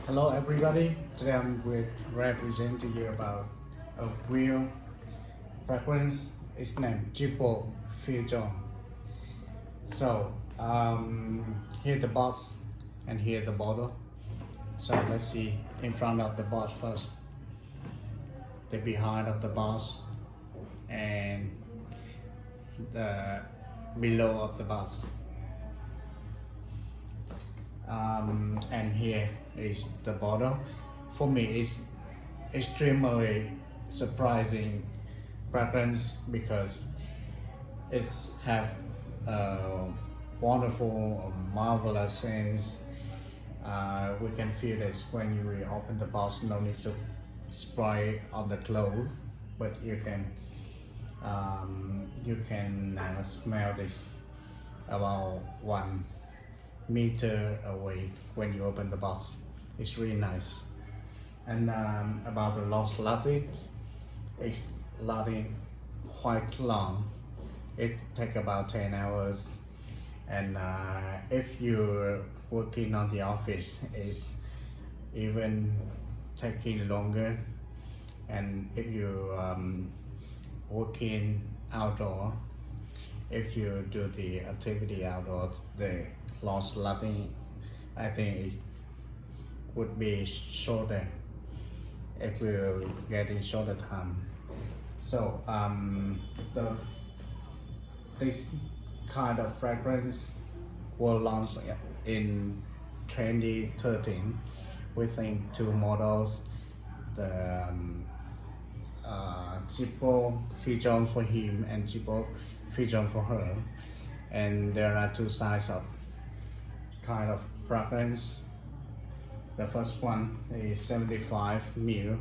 Hello everybody, today I'm going to represent to you about a real fragrance. It's named Zippo Feelzone. So here the box and here the bottle. So let's see in front of the box first, the behind of the box, and the below of the box. And here is the bottle. For me, it's extremely surprising fragrance because it's have a wonderful, marvelous sense. We can feel this when you open the box. No need to spray on the clothes, but you can smell this about 1 meter away when you open the box. It's really nice. And about the long lasting, it's lasting quite long. It takes about 10 hours. And if you're working on the office, it's even taking longer. And if you working outdoor, if you do the activity outdoors, the loss lasting, I think it would be shorter if we're getting shorter time. So this kind of fragrance was launched in 2013 within 2 models, the Zippo Feelzone for him and Zippo Feelzone for her, and there are 2 sizes of kind of fragrance. The first one is 75 ml,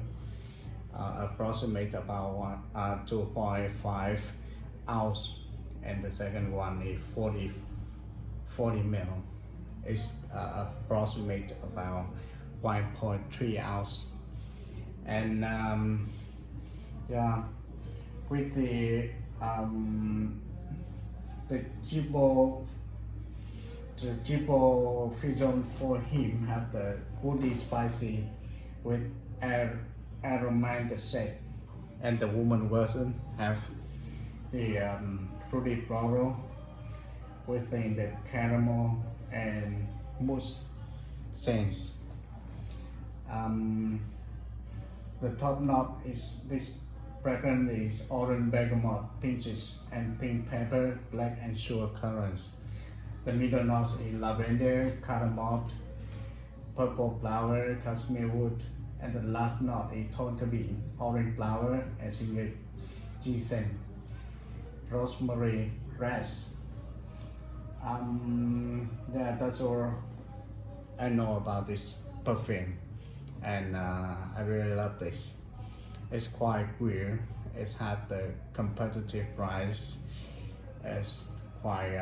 approximate about 2.5 ounce, and the second one is 40 ml. It's approximate about 1.3 ounce. And yeah, with the Zippo Feelzone for him have the woody spicy with aromatic scent, and the woman version have the fruity floral within the caramel and mousse scents. The top note is this fragrance is orange bergamot, peaches and pink pepper, black and sugar currants. The middle notes is lavender, cardamom, purple flower, cashmere wood, and the last note is tonka bean, orange flower, and single ginseng, rosemary, grass. Yeah, that's all I know about this perfume, and I really love this. It's quite weird. It's have the competitive price. It's quite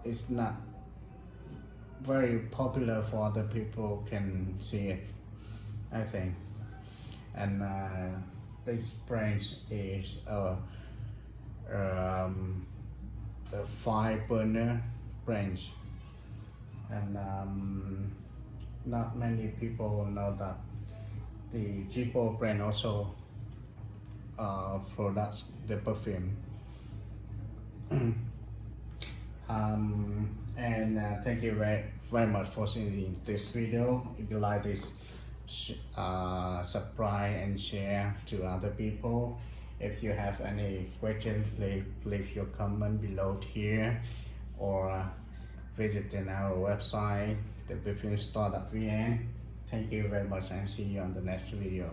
it's not very popular for other people can see it, I think. And this brand is a 5 burner brand, and not many people know that the Zippo brand also products the perfume. And thank you very much for seeing this video. If you like this, subscribe and share to other people. If you have any questions, leave your comment below here, or visit in our website, ThePerfumeStore.vn. Thank you very much, and see you on the next video.